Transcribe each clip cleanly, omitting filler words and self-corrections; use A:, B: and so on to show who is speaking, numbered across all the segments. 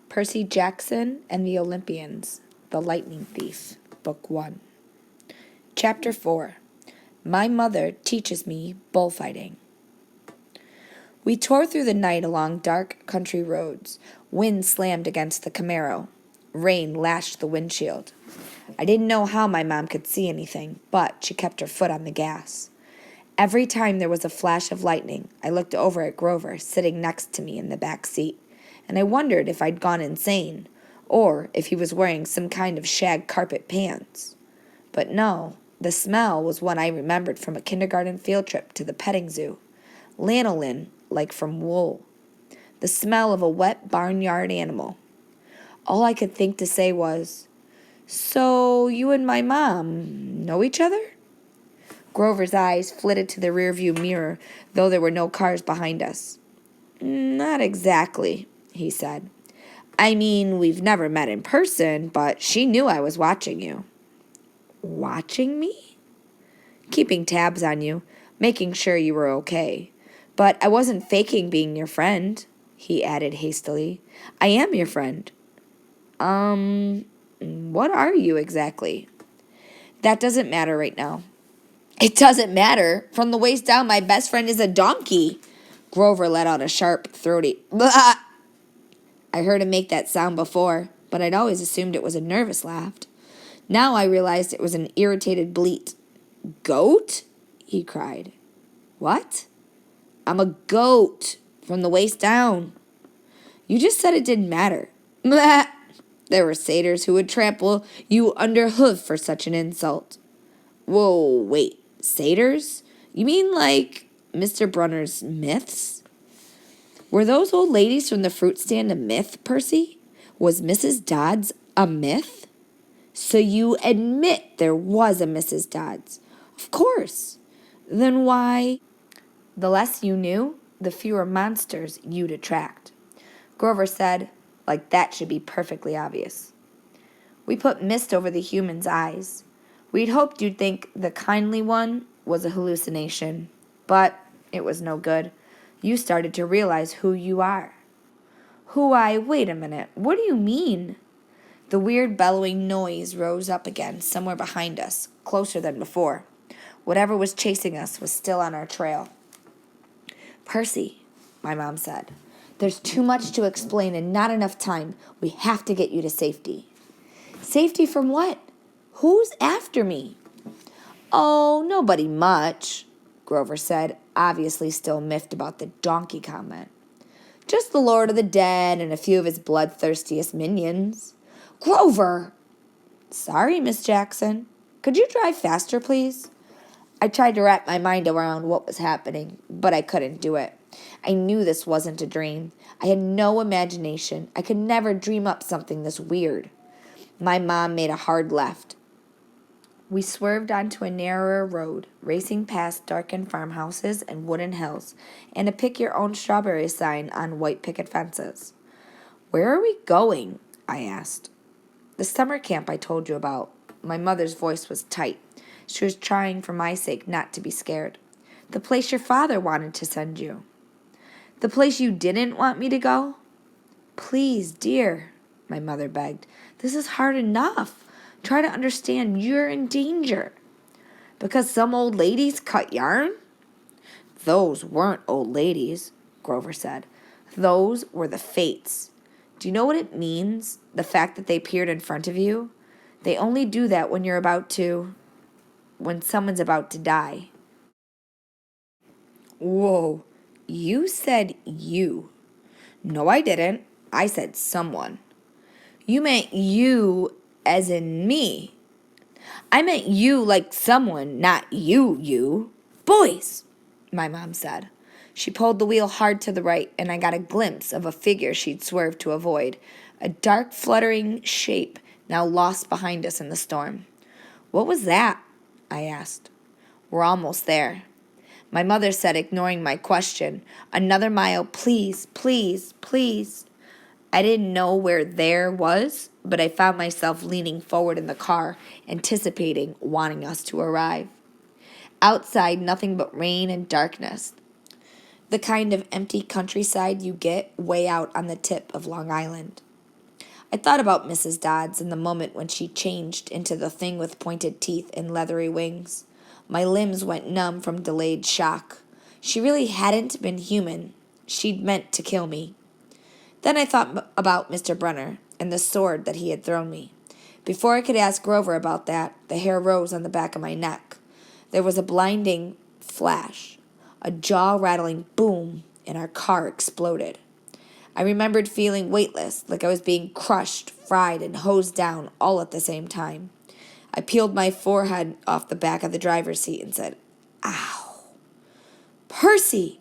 A: Percy Jackson and the Olympians, The Lightning Thief, Book 1. Chapter 4. My Mother Teaches Me Bullfighting. We tore through the night along dark country roads. Wind slammed against the Camaro. Rain lashed the windshield. I didn't know how my mom could see anything, but she kept her foot on the gas. Every time there was a flash of lightning, I looked over at Grover, sitting next to me in the back seat, and I wondered if I'd gone insane, or if he was wearing some kind of shag carpet pants. But no, the smell was one I remembered from a kindergarten field trip to the petting zoo. Lanolin, like from wool. The smell of a wet barnyard animal. All I could think to say was, "So you and my mom know each other?" Grover's eyes flitted to the rearview mirror, though there were no cars behind us. "Not exactly," he said. "I mean, we've never met in person, but she knew I was watching you." "Watching me?" "Keeping tabs on you, making sure you were okay. But I wasn't faking being your friend," he added hastily. "I am your friend." What are you exactly?" "That doesn't matter right now." "It doesn't matter. From the waist down, my best friend is a donkey." Grover let out a sharp, throaty "Blah!" I heard him make that sound before, but I'd always assumed it was a nervous laugh. Now I realized it was an irritated bleat. "Goat?" he cried. "What?" "I'm a goat, from the waist down." "You just said it didn't matter." "Blah!" There were satyrs who would trample you under hoof for such an insult. "Whoa, wait. Satyrs? You mean like Mr. Brunner's myths?" "Were those old ladies from the fruit stand a myth, Percy? Was Mrs. Dodds a myth?" "So you admit there was a Mrs. Dodds?" "Of course." "Then why—" "The less you knew, the fewer monsters you'd attract." Grover said, like that should be perfectly obvious. We put mist over the human's eyes. We'd hoped you'd think the kindly one was a hallucination, but it was no good. You started to realize who you are. Wait a minute, what do you mean?" The weird bellowing noise rose up again somewhere behind us, closer than before. Whatever was chasing us was still on our trail. "Percy," my mom said, "there's too much to explain and not enough time. We have to get you to safety." "Safety from what? Who's after me?" "Oh, nobody much," Grover said, obviously still miffed about the donkey comment. "Just the Lord of the Dead and a few of his bloodthirstiest minions." "Grover!" "Sorry, Miss Jackson. Could you drive faster, please?" I tried to wrap my mind around what was happening, but I couldn't do it. I knew this wasn't a dream. I had no imagination. I could never dream up something this weird. My mom made a hard left. We swerved onto a narrower road, racing past darkened farmhouses and wooden hills, and a pick-your-own-strawberry sign on white picket fences. "Where are we going?" I asked. "The summer camp I told you about." My mother's voice was tight. She was trying for my sake not to be scared. "The place your father wanted to send you." "The place you didn't want me to go?" "Please, dear," my mother begged. "This is hard enough. Try to understand you're in danger." "Because some old ladies cut yarn?" "Those weren't old ladies," Grover said. "Those were the fates. Do you know what it means, the fact that they appeared in front of you? They only do that when when someone's about to die." "Whoa, you said you." "No, I didn't. I said someone." "You meant you as in me." "I meant you like someone, not you. Boys," my mom said. She pulled the wheel hard to the right, and I got a glimpse of a figure she'd swerved to avoid, a dark, fluttering shape now lost behind us in the storm. "What was that?" I asked. "We're almost there." My mother said, ignoring my question, "Another mile, please, please, please." I didn't know where there was, but I found myself leaning forward in the car, anticipating, wanting us to arrive. Outside, nothing but rain and darkness. The kind of empty countryside you get way out on the tip of Long Island. I thought about Mrs. Dodds in the moment when she changed into the thing with pointed teeth and leathery wings. My limbs went numb from delayed shock. She really hadn't been human. She'd meant to kill me. Then I thought about Mr. Brunner and the sword that he had thrown me. Before I could ask Grover about that, the hair rose on the back of my neck. There was a blinding flash, a jaw-rattling boom, and our car exploded. I remembered feeling weightless, like I was being crushed, fried, and hosed down all at the same time. I peeled my forehead off the back of the driver's seat and said, "Ow." "Percy!"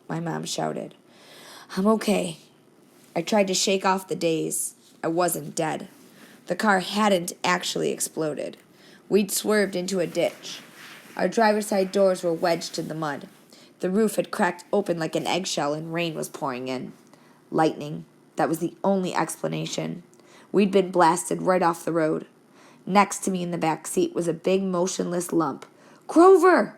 A: my mom shouted. "I'm okay." I tried to shake off the daze. I wasn't dead. The car hadn't actually exploded. We'd swerved into a ditch. Our driver's side doors were wedged in the mud. The roof had cracked open like an eggshell and rain was pouring in. Lightning. That was the only explanation. We'd been blasted right off the road. Next to me in the back seat was a big motionless lump. "Grover!"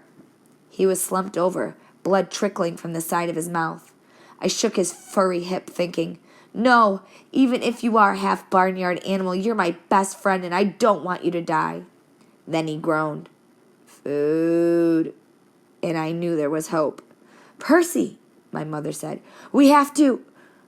A: He was slumped over, blood trickling from the side of his mouth. I shook his furry hip, thinking, "No, even if you are half barnyard animal, you're my best friend, and I don't want you to die." Then he groaned, "Food." And I knew there was hope. "Percy," my mother said, "we have to—"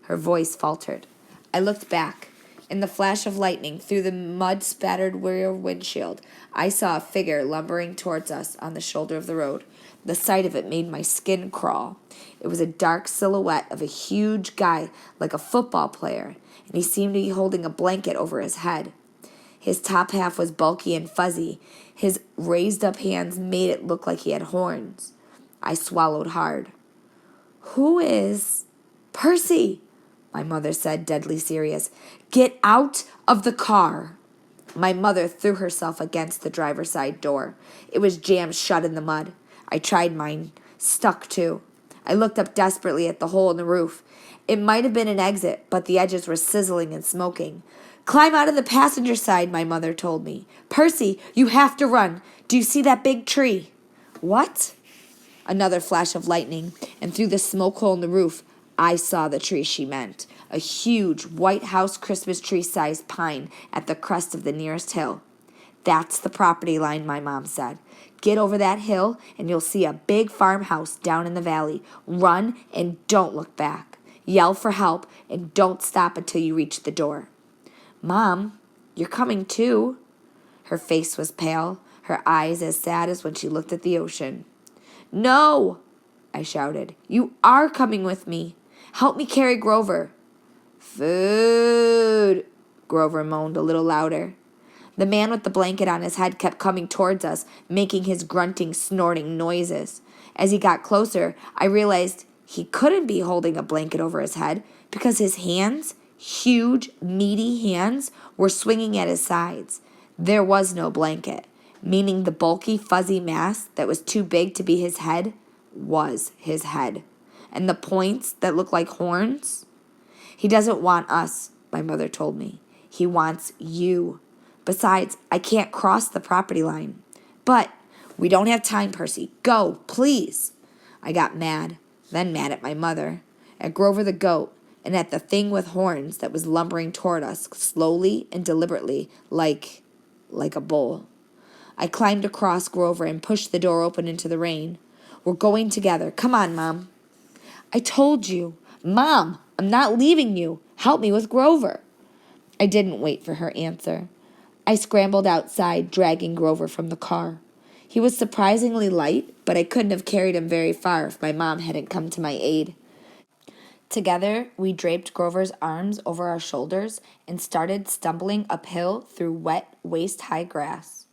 A: Her voice faltered. I looked back. In the flash of lightning, through the mud-spattered rear windshield, I saw a figure lumbering towards us on the shoulder of the road. The sight of it made my skin crawl. It was a dark silhouette of a huge guy like a football player, and he seemed to be holding a blanket over his head. His top half was bulky and fuzzy. His raised-up hands made it look like he had horns. I swallowed hard. "Who is—" "Percy," my mother said, deadly serious. "Get out of the car." My mother threw herself against the driver's side door. It was jammed shut in the mud. I tried mine. Stuck, too. I looked up desperately at the hole in the roof. It might have been an exit, but the edges were sizzling and smoking. "Climb out of the passenger side," my mother told me. "Percy, you have to run. Do you see that big tree?" "What?" Another flash of lightning, and through the smoke hole in the roof, I saw the tree she meant. A huge White House Christmas tree-sized pine at the crest of the nearest hill. "That's the property line," my mom said. "Get over that hill, and you'll see a big farmhouse down in the valley. Run, and don't look back. Yell for help, and don't stop until you reach the door." "Mom, you're coming too." Her face was pale, her eyes as sad as when she looked at the ocean. "No!" I shouted. "You are coming with me. Help me carry Grover." "Food," Grover moaned a little louder. The man with the blanket on his head kept coming towards us, making his grunting, snorting noises. As he got closer, I realized he couldn't be holding a blanket over his head because his hands, huge, meaty hands, were swinging at his sides. There was no blanket, meaning the bulky, fuzzy mass that was too big to be his head was his head. And the points that looked like horns? "He doesn't want us," my mother told me. "He wants you. Besides, I can't cross the property line." "But we don't have time, Percy. Go, please." I got mad, then mad at my mother, at Grover the goat, and at the thing with horns that was lumbering toward us slowly and deliberately, like a bull. I climbed across Grover and pushed the door open into the rain. "We're going together. Come on, Mom." "I told you." "Mom, I'm not leaving you. Help me with Grover." I didn't wait for her answer. I scrambled outside, dragging Grover from the car. He was surprisingly light, but I couldn't have carried him very far if my mom hadn't come to my aid. Together, we draped Grover's arms over our shoulders and started stumbling uphill through wet, waist-high grass.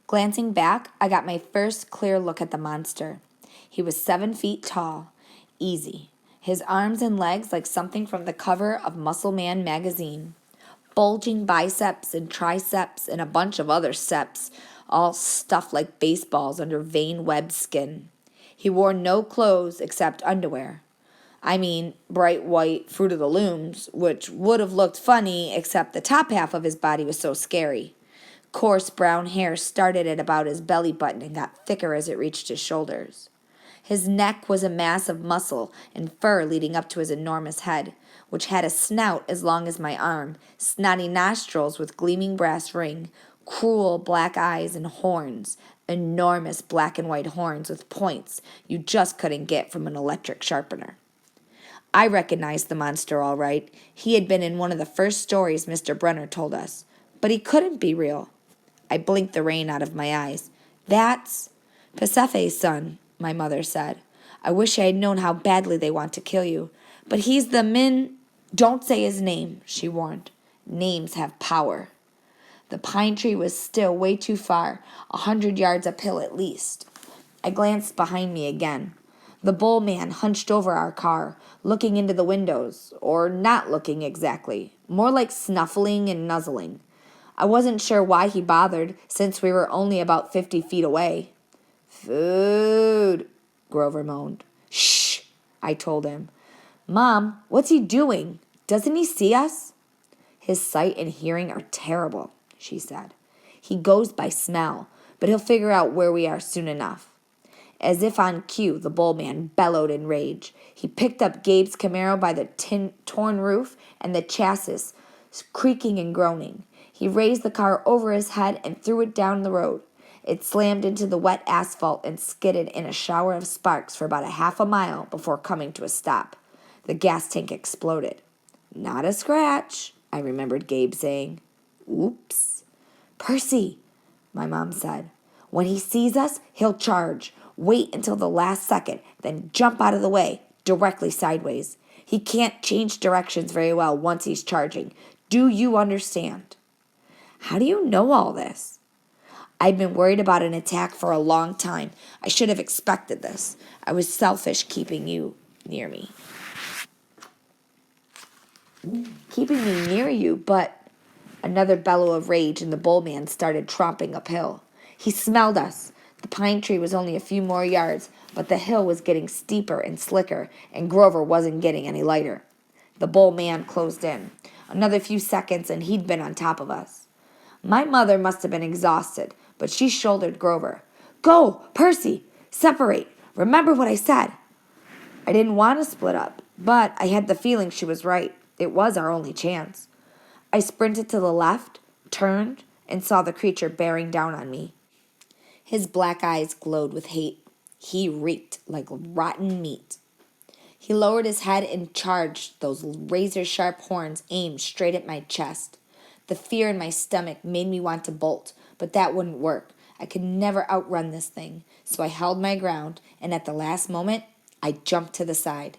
A: Glancing back, I got my first clear look at the monster. He was 7 feet tall. Easy. His arms and legs like something from the cover of Muscle Man magazine. Bulging biceps and triceps and a bunch of other seps, all stuffed like baseballs under vein-webbed skin. He wore no clothes except underwear. I mean, bright white Fruit of the Looms, which would have looked funny except the top half of his body was so scary. Coarse brown hair started at about his belly button and got thicker as it reached his shoulders. His neck was a mass of muscle and fur leading up to his enormous head, which had a snout as long as my arm, snotty nostrils with gleaming brass ring, cruel black eyes and horns, enormous black and white horns with points you just couldn't get from an electric sharpener. I recognized the monster all right. He had been in one of the first stories Mr. Brenner told us, but he couldn't be real. I blinked the rain out of my eyes. That's Persephone's son, my mother said. I wish I had known how badly they want to kill you. But he's the Don't say his name, she warned. Names have power. The pine tree was still way too far, 100 yards uphill at least. I glanced behind me again. The bull man hunched over our car, looking into the windows, or not looking exactly, more like snuffling and nuzzling. I wasn't sure why he bothered, since we were only about 50 feet away. Food, Grover moaned. Shh, I told him. Mom, what's he doing? Doesn't he see us? His sight and hearing are terrible, she said. He goes by smell, but he'll figure out where we are soon enough. As if on cue, the bull man bellowed in rage. He picked up Gabe's Camaro by the torn roof and the chassis, creaking and groaning. He raised the car over his head and threw it down the road. It slammed into the wet asphalt and skidded in a shower of sparks for about a half a mile before coming to a stop. The gas tank exploded. Not a scratch, I remembered Gabe saying. Oops. Percy, my mom said. When he sees us, he'll charge. Wait until the last second, then jump out of the way, directly sideways. He can't change directions very well once he's charging. Do you understand? How do you know all this? I'd been worried about an attack for a long time. I should have expected this. I was selfish keeping you near me. Keeping me near you, but... Another bellow of rage, and the bull man started tromping uphill. He smelled us. The pine tree was only a few more yards, but the hill was getting steeper and slicker, and Grover wasn't getting any lighter. The bull man closed in. Another few seconds, and he'd been on top of us. My mother must have been exhausted, but she shouldered Grover. Go, Percy! Separate! Remember what I said! I didn't want to split up, but I had the feeling she was right. It was our only chance. I sprinted to the left, turned, and saw the creature bearing down on me. His black eyes glowed with hate. He reeked like rotten meat. He lowered his head and charged, those razor-sharp horns aimed straight at my chest. The fear in my stomach made me want to bolt, but that wouldn't work. I could never outrun this thing, so I held my ground, and at the last moment, I jumped to the side.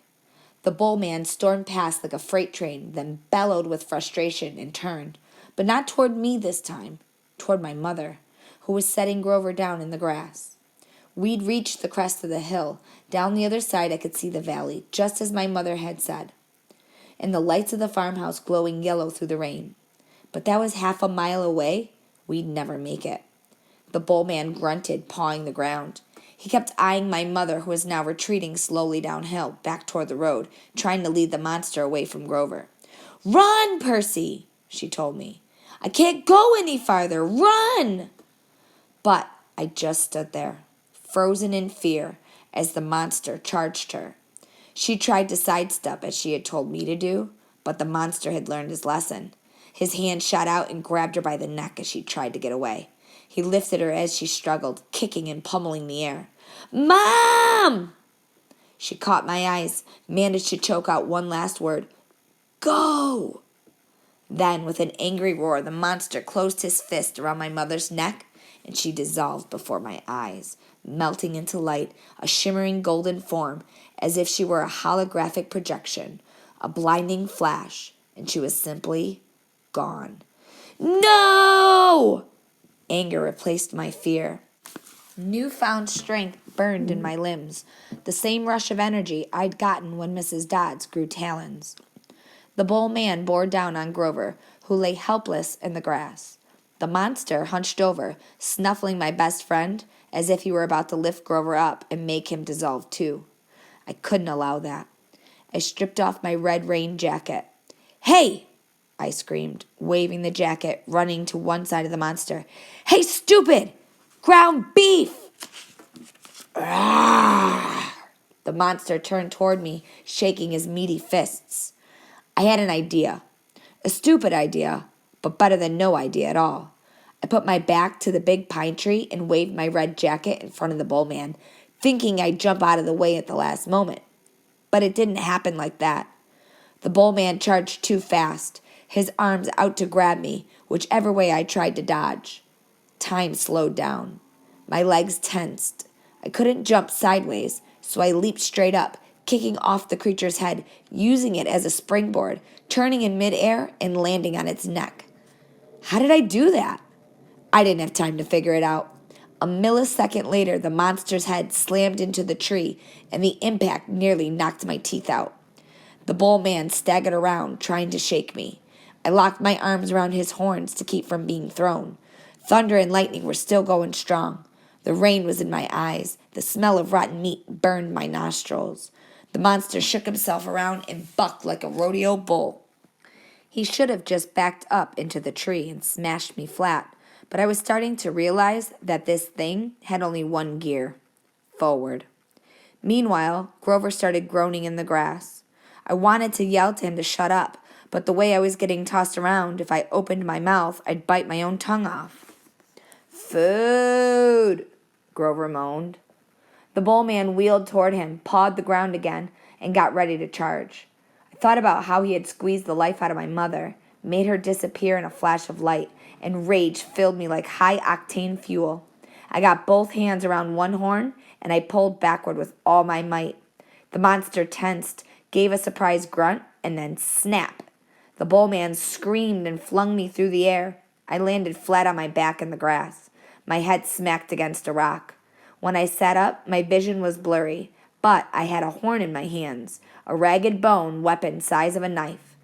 A: The bull man stormed past like a freight train, then bellowed with frustration and turned, but not toward me this time, toward my mother, who was setting Grover down in the grass. We'd reached the crest of the hill. Down the other side I could see the valley, just as my mother had said, and the lights of the farmhouse glowing yellow through the rain. But that was half a mile away. We'd never make it. The bull man grunted, pawing the ground. He kept eyeing my mother, who was now retreating slowly downhill, back toward the road, trying to lead the monster away from Grover. Run, Percy, she told me. I can't go any farther. Run! But I just stood there, frozen in fear, as the monster charged her. She tried to sidestep as she had told me to do, but the monster had learned his lesson. His hand shot out and grabbed her by the neck as she tried to get away. He lifted her as she struggled, kicking and pummeling the air. Mom! She caught my eyes, managed to choke out one last word. Go! Then, with an angry roar, the monster closed his fist around my mother's neck, and she dissolved before my eyes, melting into light, a shimmering golden form, as if she were a holographic projection, a blinding flash, and she was simply gone. No! Anger replaced my fear. Newfound strength burned in my limbs, the same rush of energy I'd gotten when Mrs. Dodds grew talons. The bull man bore down on Grover, who lay helpless in the grass. The monster hunched over, snuffling my best friend, as if he were about to lift Grover up and make him dissolve too. I couldn't allow that. I stripped off my red rain jacket. Hey! I screamed, waving the jacket, running to one side of the monster. Hey, stupid! Ground beef! Arrgh! The monster turned toward me, shaking his meaty fists. I had an idea. A stupid idea, but better than no idea at all. I put my back to the big pine tree and waved my red jacket in front of the bull man, thinking I'd jump out of the way at the last moment. But it didn't happen like that. The bull man charged too fast, his arms out to grab me, whichever way I tried to dodge. Time slowed down. My legs tensed. I couldn't jump sideways, so I leaped straight up, kicking off the creature's head, using it as a springboard, turning in midair and landing on its neck. How did I do that? I didn't have time to figure it out. A millisecond later, the monster's head slammed into the tree, and the impact nearly knocked my teeth out. The bull man staggered around, trying to shake me. I locked my arms around his horns to keep from being thrown. Thunder and lightning were still going strong. The rain was in my eyes. The smell of rotten meat burned my nostrils. The monster shook himself around and bucked like a rodeo bull. He should have just backed up into the tree and smashed me flat, but I was starting to realize that this thing had only one gear: forward. Meanwhile, Grover started groaning in the grass. I wanted to yell to him to shut up, but the way I was getting tossed around, if I opened my mouth, I'd bite my own tongue off. "Food," Grover moaned. The bull man wheeled toward him, pawed the ground again, and got ready to charge. I thought about how he had squeezed the life out of my mother, made her disappear in a flash of light, and rage filled me like high-octane fuel. I got both hands around one horn, and I pulled backward with all my might. The monster tensed, gave a surprised grunt, and then snap. The bull man screamed and flung me through the air. I landed flat on my back in the grass. My head smacked against a rock. When I sat up, my vision was blurry, but I had a horn in my hands, a ragged bone weapon size of a knife.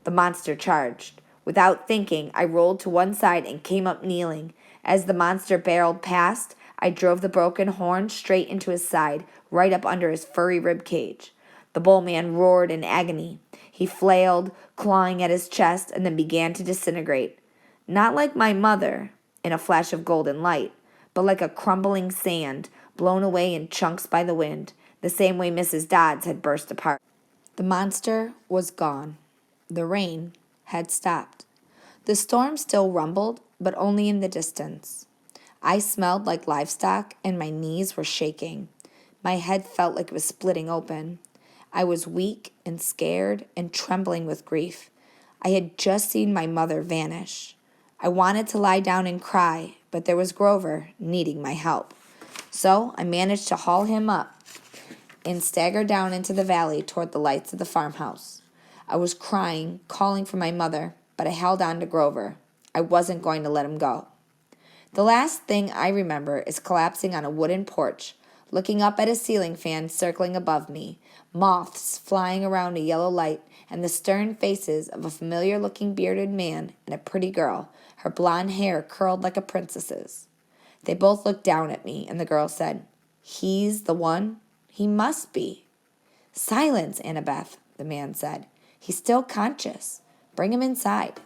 A: The monster charged. Without thinking, I rolled to one side and came up kneeling. As the monster barreled past, I drove the broken horn straight into his side, right up under his furry rib cage. The bull man roared in agony. He flailed, clawing at his chest, and then began to disintegrate. Not like my mother, in a flash of golden light, but like a crumbling sand, blown away in chunks by the wind, the same way Mrs. Dodds had burst apart. The monster was gone. The rain had stopped. The storm still rumbled, but only in the distance. I smelled like livestock, and my knees were shaking. My head felt like it was splitting open. I was weak and scared and trembling with grief. I had just seen my mother vanish. I wanted to lie down and cry, but there was Grover needing my help. So I managed to haul him up and stagger down into the valley toward the lights of the farmhouse. I was crying, calling for my mother, but I held on to Grover. I wasn't going to let him go. The last thing I remember is collapsing on a wooden porch, looking up at a ceiling fan circling above me, moths flying around a yellow light, and the stern faces of a familiar-looking bearded man and a pretty girl, her blonde hair curled like a princess's. They both looked down at me, and the girl said, "He's the one? He must be." "Silence, Annabeth," the man said. "He's still conscious. Bring him inside."